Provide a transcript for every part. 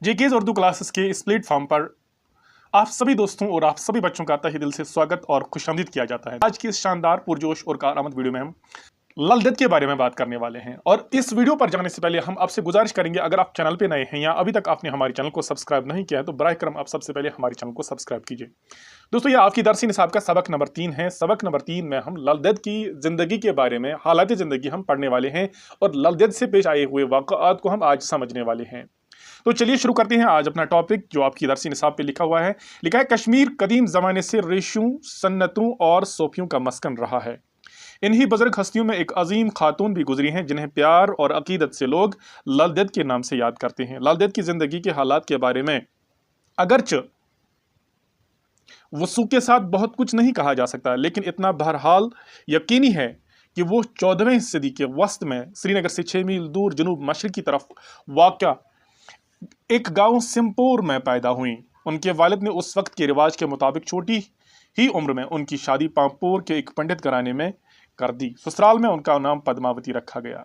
जेकेज Urdu classes के इस platform पर आप सभी दोस्तों और आप सभी बच्चों का तहे दिल से स्वागत और खुशामदीद किया जाता है। आज की इस शानदार पुरजोश और कारआमद वीडियो में हम ललदेद के बारे में बात करने वाले हैं। और इस वीडियो पर जाने से पहले हम आपसे गुजारिश करेंगे, अगर आप चैनल पे नए हैं या अभी तक आपने हमारे चैनल को सब्सक्राइब नहीं किया है तो बराए करम आप सबसे पहले हमारे चैनल को सब्सक्राइब कीजिए। दोस्तों, ये आपकी दरसी निसाब का सबक नंबर 3 है। सबक नंबर 3 में हम ललदेद की जिंदगी के बारे में, हालात जिंदगी हम पढ़ने वाले हैं और ललदेद से पेश आए हुए वाक़आत को हम आज समझने वाले हैं। तो चलिए शुरू करते हैं आज अपना टॉपिक, जो आपकी दरसी निसाब पे लिखा हुआ है। लिखा है, कश्मीर कदीम जमाने से रेशों, सन्नतों और सोफियों का मस्कन रहा है। इन्हीं बुजुर्ग हस्तियों में एक अजीम खातून भी गुजरी हैं जिन्हें प्यार और अकीदत से लोग ललदेद के नाम से याद करते हैं। ललदेद की जिंदगी के हालात के बारे में अगरचे वसू के साथ बहुत कुछ नहीं कहा जा सकता, लेकिन इतना बहरहाल यकीनी है कि वो 14वीं सदी के वस्त में श्रीनगर से 6 मील दूर जनूब मशरक की तरफ वाक़या एक गांव सिमपोर में पैदा हुई। उनके वालिद ने उस वक्त के रिवाज के मुताबिक छोटी ही उम्र में उनकी शादी पांपोर के एक पंडित घराने में कर दी। ससुराल में उनका नाम पद्मावती रखा गया।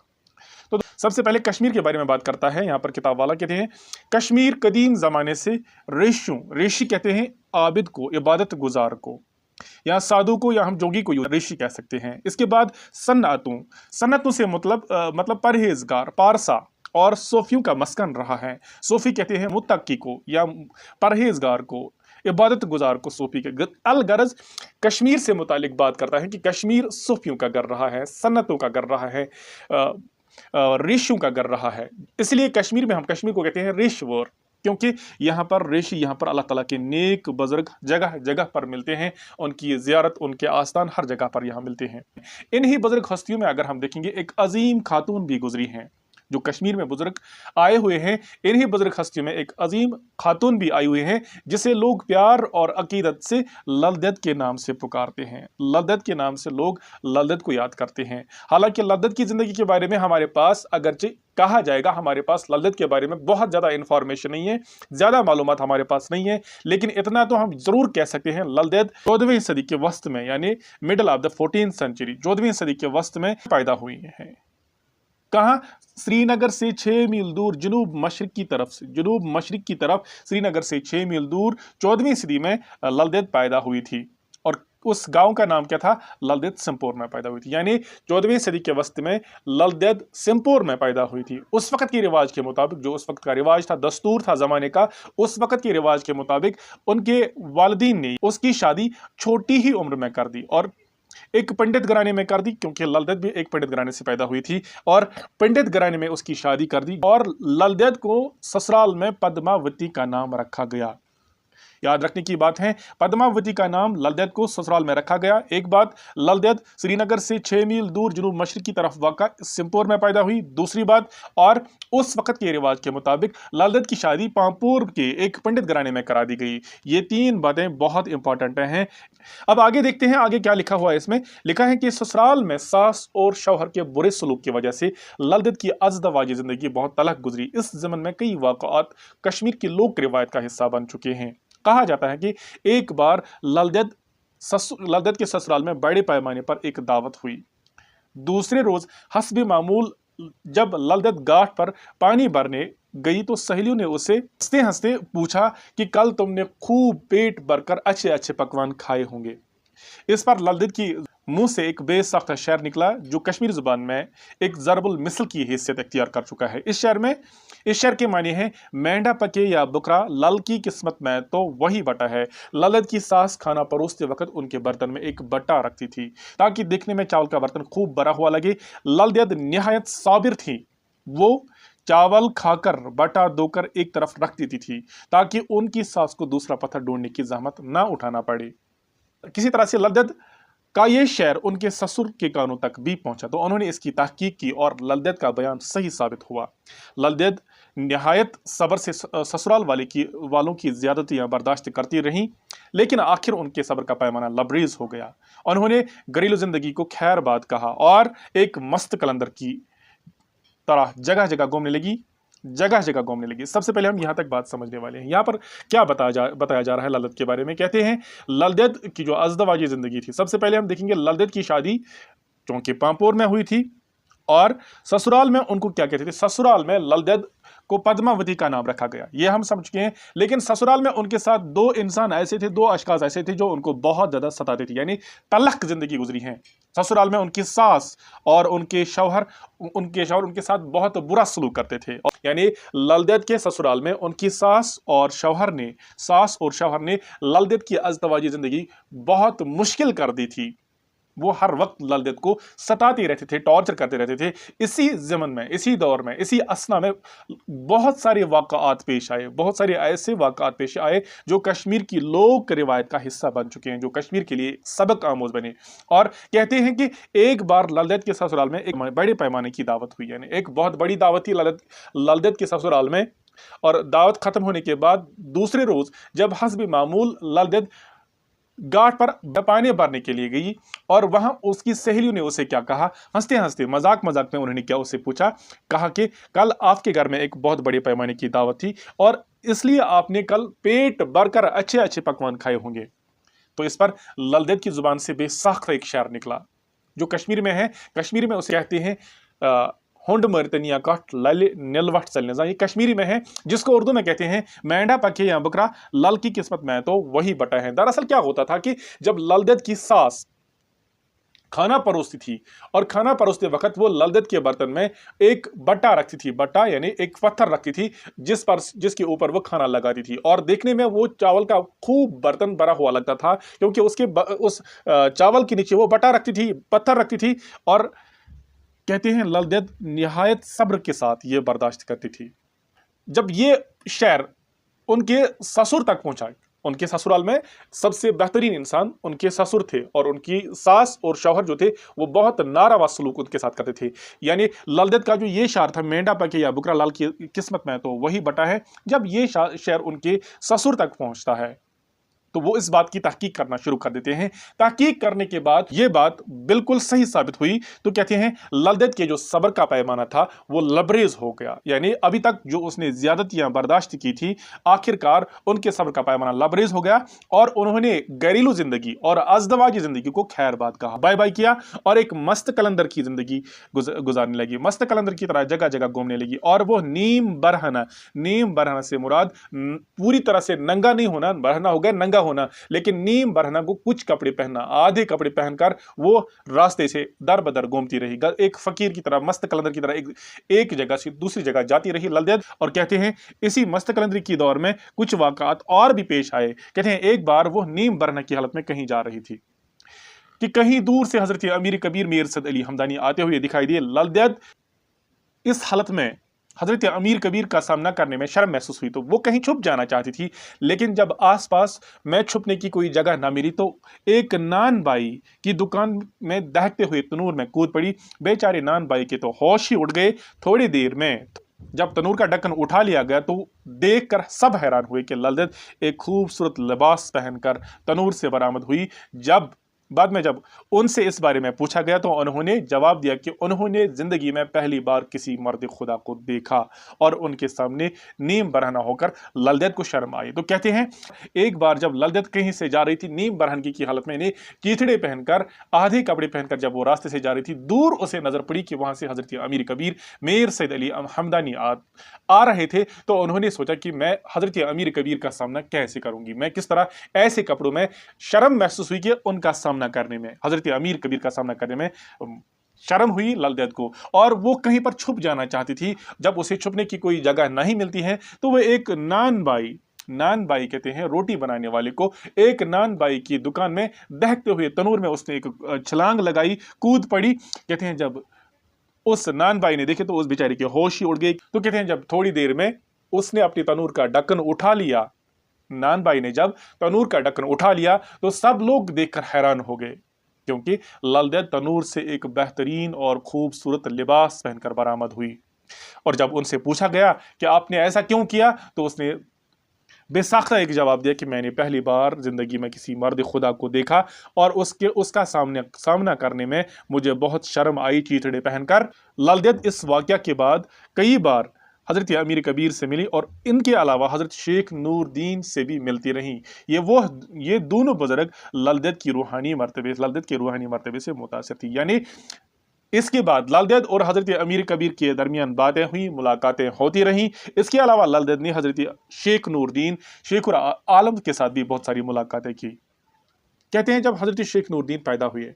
तो सबसे पहले कश्मीर के बारे में बात करता है। यहाँ पर किताब वाला कहते हैं, कश्मीर कदीम जमाने से रेशी कहते हैं आबिद को, इबादत गुजार को, या साधु को, या हम जोगी को रेशी कह सकते हैं। इसके बाद सन्नतों से मतलब परहेजगार, पारसा और सोफियों का मस्कन रहा है। सोफी कहते हैं मुत्तकी को या परहेजगार को, इबादत गुजार को सोफी के। अलगरज कश्मीर से मुतालिक बात करता है कि कश्मीर सोफियों का घर रहा है, सन्नतों का घर रहा है, रेशियों का घर रहा है। इसलिए कश्मीर में हम कश्मीर को कहते हैं रेशवर, क्योंकि यहाँ पर रेशी, यहाँ पर अल्लाह ताला के नेक बुजुर्ग जगह जगह पर मिलते हैं। उनकी ज़ियारत, उनके आस्थान हर जगह पर यहाँ मिलते हैं। इन्हीं बुजुर्ग हस्तियों में अगर हम देखेंगे, एक अजीम खातून भी गुजरी हैं जो कश्मीर में बुजुर्ग आए हुए हैं। इन्हीं बुजुर्ग हस्तियों में एक अजीम खातून भी आई हुई हैं जिसे लोग प्यार और अकीदत से ललदेद के नाम से पुकारते हैं। ललदेद के नाम से लोग ललदेद को याद करते हैं। हालांकि ललदेद की जिंदगी के बारे में हमारे पास अगरचे कहा जाएगा, हमारे पास ललदेद के बारे में बहुत ज़्यादा इंफॉर्मेशन नहीं है, ज़्यादा मालूमात हमारे पास नहीं है, लेकिन इतना तो हम ज़रूर कह सकते हैं, ललदेद 14वीं सदी के वस्त में, यानी middle of the 14th century, 14वीं सदी के वस्त में पैदा हुई हैं। कहाँ? श्रीनगर से 6 मील दूर जनूब मशरक की तरफ श्रीनगर से 6 मील दूर 14वीं सदी में ललदेद पैदा हुई थी। और उस गांव का नाम क्या था? ललदेद सिमपोर में पैदा हुई थी। यानी 14वीं सदी के वस्त में ललदेद सिमपोर में पैदा हुई थी। उस वक्त के रिवाज के मुताबिक, जो उस वक्त का रिवाज था, दस्तूर था जमाने का, उस वक्त के रिवाज के मुताबिक उनके वालिदीन ने उसकी शादी छोटी ही उम्र में कर दी और एक पंडित घराने में कर दी, क्योंकि ललदेद भी एक पंडित घराने से पैदा हुई थी और पंडित घराने में उसकी शादी कर दी। और ललदेद को ससुराल में पद्मावती का नाम रखा गया। याद रखने की बात है, पद्मावती का नाम ललदेद को ससुराल में रखा गया। एक बात, ललदेद श्रीनगर से 6 मील दूर जनूब मशरक की तरफ वाक़ा सिमपोर में पैदा हुई। दूसरी बात, और उस वक्त के रिवाज के मुताबिक ललदेद की शादी पांपोर के एक पंडित घराने में करा दी गई। ये 3 बातें बहुत इंपॉर्टेंट हैं। अब आगे देखते हैं, आगे क्या लिखा हुआ है। इसमें लिखा है कि ससुराल में सास और शौहर के बुरे सलूक की वजह से ललदेद की अज़दवाजी जिंदगी बहुत तलख गुजरी। इस ज़मन में कई वाक़आत कश्मीर की लोक रिवायत का हिस्सा बन चुके हैं। कहा जाता है कि एक बार ललदेद के ससुराल में बड़े पैमाने पर एक दावत हुई। दूसरे रोज हस्बे मामूल जब ललदेद घाट पर पानी भरने गई तो सहेलियों ने उसे हंसते हंसते पूछा कि कल तुमने खूब पेट भरकर अच्छे अच्छे पकवान खाए होंगे। इस पर ललदेद की मुंह से एक बेसख्त शेर निकला जो कश्मीरी जुबान में एक ज़रबुल मिसल की हैसियत इख्तियार कर चुका है। इस शेर के मानी है, मेंढा पके या बुकरा, लल की किस्मत में तो वही बटा है। ललदेद की सास खाना परोसते वक्त उनके बर्तन में एक बट्टा रखती थी ताकि देखने में चावल का बर्तन खूब भरा हुआ लगे। ललदेद निहायत साबिर थी। वो चावल खाकर बटा धोकर एक तरफ रख देती थी ताकि उनकी सास को दूसरा पत्थर ढूंढने की जहमत ना उठाना पड़े। किसी तरह से ललदेद का ये शेर उनके ससुर के कानों तक भी पहुंचा तो उन्होंने इसकी तहकीक की और ललदेद का बयान सही साबित हुआ। ललदेद निहायत सब्र से ससुराल वालों की ज़्यादतियाँ बर्दाश्त करती रहीं, लेकिन आखिर उनके सब्र का पैमाना लबरेज हो गया। उन्होंने घरेलू जिंदगी को खैरबाद कहा और एक मस्त कलंदर की तरह जगह जगह घूमने लगी। सबसे पहले हम यहाँ तक बात समझने वाले हैं। यहाँ पर क्या बताया जा रहा है ललदेद के बारे में। कहते हैं, ललदेद की जो अज़दवाजी जिंदगी थी, सबसे पहले हम देखेंगे ललदेद की शादी चूंकि पांपोर में हुई थी और ससुराल में उनको क्या कहते थे? ससुराल में ललदेद को पद्मावती का नाम रखा गया, ये हम समझ चुके हैं। लेकिन ससुराल में उनके साथ दो इंसान ऐसे थे, दो अशखास ऐसे थे जो उनको बहुत ज्यादा सताते थे, यानी तलख जिंदगी गुजरी है। ससुराल में उनकी सास और उनके शौहर उनके साथ बहुत बुरा सलूक करते थे। यानी लाल देद के ससुराल में उनकी सास और शौहर ने लाल देद की अज़दवाजी जिंदगी बहुत मुश्किल कर दी थी। वो हर वक्त लाल देद को सताते रहते थे, टॉर्चर करते रहते थे। इसी ज़मन में, इसी दौर में, इसी असना में बहुत सारे वाक़ात पेश आए, बहुत सारे ऐसे वाक़ात पेश आए जो कश्मीर की लोक रिवायत का हिस्सा बन चुके हैं, जो कश्मीर के लिए सबक आमोज बने। और कहते हैं कि एक बार लाल देद के ससुराल में एक बड़े पैमाने की दावत हुई, यानी एक बहुत बड़ी दावत थी लाल देद के ससुराल में। और दावत खत्म होने के बाद दूसरे रोज जब हस्ब मामूल लाल देद घाट पर पानी भरने के लिए गई और वहां उसकी सहेलियों ने उसे क्या कहा, हंसते हंसते मजाक मजाक में उन्होंने क्या उससे पूछा, कहा कि कल आपके घर में एक बहुत बड़े पैमाने की दावत थी और इसलिए आपने कल पेट भरकर अच्छे अच्छे पकवान खाए होंगे। तो इस पर लाल देद की जुबान से बेसाख्ता एक शेर निकला जो कश्मीर में है। कश्मीरी में उसे कहते हैं होंड मरतनिया काट लाले नीलवट चलने जा, ये कश्मीरी में है, जिसको उर्दू में कहते हैं मेंढा पके या बकरा, लाल की किस्मत में तो वही बटा है। दरअसल क्या होता था कि जब लाल देद की सास खाना परोसती थी और खाना परोसते वक्त वो लाल देद के बर्तन में एक बट्टा रखती थी, बट्टा यानी एक पत्थर रखती थी जिसके ऊपर वो खाना लगाती थी। और देखने में वो चावल का खूब बर्तन भरा हुआ लगता था, क्योंकि उस चावल के नीचे वो बट्टा रखती थी, पत्थर रखती थी। और कहते हैं लाल देद निहायत सब्र के साथ ये बर्दाश्त करती थी। जब ये शेर उनके ससुर तक पहुंचा, उनके ससुराल में सबसे बेहतरीन इंसान उनके ससुर थे और उनकी सास और शौहर जो थे वो बहुत नारावा सलूक उनके साथ करते थे। यानी लाल देद का जो ये शार था, मेंढा पके या बुकरा, लाल की किस्मत में तो वही बटा है, जब ये शेर उनके ससुर तक पहुंचता है तो वो इस बात की तहकीक करना शुरू कर देते हैं। तहकीक करने के बाद ये बात बिल्कुल सही साबित हुई तो कहते हैं लाल देद के जो सब्र का पैमाना था वो लबरेज हो गया। यानी अभी तक जो उसने ज्यादतियां बर्दाश्त की थी, आखिरकार उनके सब्र का पैमाना लबरेज हो गया और उन्होंने घरेलू जिंदगी और अज़दवाजी जिंदगी को खैर बात कहा, बाय बाय किया और एक मस्त कलंदर की जिंदगी गुजारने लगी, मस्त कलंदर की तरह जगह जगह घूमने लगी। और वो नीम बरहना से मुराद पूरी तरह से नंगा नहीं होना, बरहना हो गया नंगा होना, लेकिन नीम बरहना को कुछ कपड़े पहनना, आधे कपड़े पहनकर वो रास्ते से दर बदर घूमती रही, एक फकीर की तरह, मस्त कलंदर की तरह एक जगह से दूसरी जगह जाती रही लाल देद। और कहते हैं इसी मस्त कलंदरी की दौर में कुछ वाक़ात और भी पेश आए। कहते हैं एक बार वो नीम बरहना की हालत में कहीं जा रही थी कि कहीं दूर से हजरत अमीर कबीर मीर सद अली हमदानी आते हुए दिखाई दिए। लाल देद इस हालत में हजरत अमीर कबीर का सामना करने में शर्म महसूस हुई तो वो कहीं छुप जाना चाहती थी, लेकिन जब आसपास में छुपने की कोई जगह ना मिली तो एक नान बाई की दुकान में दहकते हुए तनूर में कूद पड़ी। बेचारे नान बाई के तो होश ही उड़ गए। थोड़ी देर में जब तनूर का ढक्कन उठा लिया गया तो देखकर सब हैरान हुए कि लाल देद एक खूबसूरत लिबास पहनकर तनूर से बरामद हुई। बाद में जब उनसे इस बारे में पूछा गया तो उन्होंने जवाब दिया कि उन्होंने जिंदगी में पहली बार किसी मर्द खुदा को देखा और उनके सामने नीम बरहना होकर लाल देद को शर्म आई। तो कहते हैं एक बार जब लाल देद कहीं से जा रही थी नीम बरहनगी की हालत में, कीचड़े पहनकर, आधे कपड़े पहनकर, जब वो रास्ते से जा रही थी, दूर उसे नजर पड़ी कि वहां से हजरत अमीर कबीर मीर सैयद अली हमदानी आ रहे थे। तो उन्होंने सोचा कि मैं हजरत अमीर कबीर का सामना कैसे करूंगी, मैं किस तरह ऐसे कपड़ों में, शर्म महसूस हुई कि उनका सामना करने में, हजरत अमीर कबीर का सामना करने में शर्म हुई लाल देद को और वो कहीं पर छुप जाना चाहती थी। जब उसे छुपने की कोई जगह नहीं मिलती है तो वो एक नान बाई कहते हैं रोटी बनाने वाले को, एक नान बाई की दुकान में दहकते हुए तनूर में उसने एक छलांग लगाई, कूद पड़ी। कहते हैं जब उस नान बाई ने देखे तो उस बेचारे के होश ही उड़ गई। तो कहते हैं जब थोड़ी देर में उसने अपनी तनूर का ढक्कन उठा लिया, नान बाई ने जब तनूर का ढक्कन उठा लिया तो सब लोग देखकर हैरान हो गए, क्योंकि लाल देद तनूर से एक बेहतरीन और खूबसूरत लिबास पहनकर बरामद हुई। और जब उनसे पूछा गया कि आपने ऐसा क्यों किया तो उसने बेसाख्ता एक जवाब दिया कि मैंने पहली बार जिंदगी में किसी मर्द खुदा को देखा और उसका सामना करने में मुझे बहुत शर्म आई चीथड़े पहनकर। लाल देद इस वाकया के बाद कई बार हजरत अमीर कबीर से मिली और इनके अलावा हजरत शेख नूरदीन से भी मिलती रहीं। ये दोनों बुजुर्ग लाल देद के रूहानी मर्तबे से मुतासिर थी। यानी इसके बाद लाल दैद और हजरत अमीर कबीर के दरमियान बातें हुई, मुलाकातें होती रहीं। इसके अलावा लाल दैद ने हजरत शेख नूरुद्दीन शेख आलम के साथ भी बहुत सारी मुलाकातें की। कहते हैं जब हजरत शेख नूरुद्दीन पैदा हुए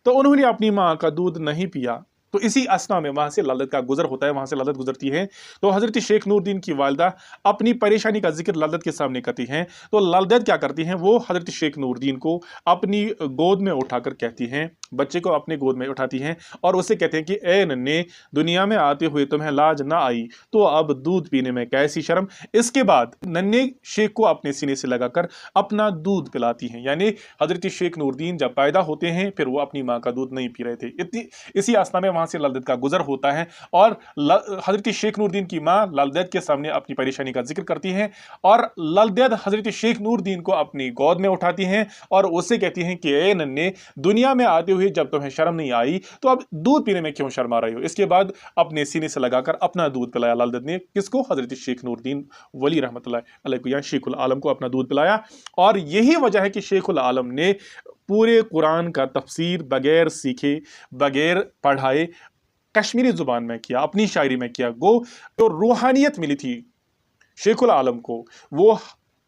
तो उन्होंने अपनी माँ का दूध नहीं पिया। तो इसी असना में वहां से लाल दैद का गुजर होता है, वहां से लाल दैद गुजरती है। तो हजरत शेख नूरुद्दीन की वालिदा अपनी परेशानी का जिक्र लाल दैद के सामने करती हैं। तो लाल दैद क्या करती हैं, वो हजरत शेख नूरुद्दीन को अपनी गोद में उठाकर कहती हैं, बच्चे को अपने गोद में उठाती हैं और उससे कहते हैं कि ए नन्हे, दुनिया में आते हुए तुम्हें लाज ना आई तो अब दूध पीने में कैसी शर्म। इसके बाद नन्हे शेख को अपने सीने से लगाकर अपना दूध पिलाती हैं। यानी हजरत शेख नूरुद्दीन जब पैदा होते हैं फिर वो अपनी माँ का दूध नहीं पी रहे थे। इसी आस्था में वहां से लाल दैद का गुजर होता है और हजरत शेख नूरुद्दीन की माँ लाल दैद के सामने अपनी परेशानी का जिक्र करती हैं और लाल दैद हजरत शेख नूरुद्दीन को अपनी गोद में उठाती हैं और उससे कहती हैं कि ए नन्हे, दुनिया में आते हुए जब तुम्हें शर्म नहीं आई तो अब दूध पीने में क्यों शर्मा रही हो। इसके बाद अपने सीने से लगाकर अपना दूध पिलाया लाल दैद ने। किसको? हजरत शेख नूरुद्दीन वली रहमतुल्लाह अलैह या शेखुल आलम को अपना दूध पिलाया। और यही वजह है कि शेखुल आलम ने पूरे कुरान का तफसीर बगैर सीखे, बगैर पढ़ाए कश्मीरी जुबान में किया, अपनी शायरी में किया। गो जो रूहानियत मिली थी शेखुल आलम को वो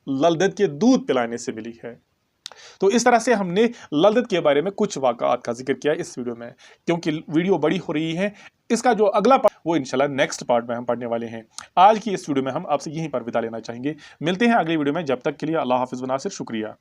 लाल दैद के दूध पिलाने से मिली है। तो इस तरह से हमने लाल दैद के बारे में कुछ वाक़ात का जिक्र किया इस वीडियो में। क्योंकि वीडियो बड़ी हो रही है, इसका जो अगला पार्ट वो इंशाल्लाह नेक्स्ट पार्ट में हम पढ़ने वाले हैं। आज की इस वीडियो में हम आपसे यहीं पर विदा लेना चाहेंगे। मिलते हैं अगली वीडियो में, जब तक के लिए अल्लाह हाफिज़ व नासिर। शुक्रिया।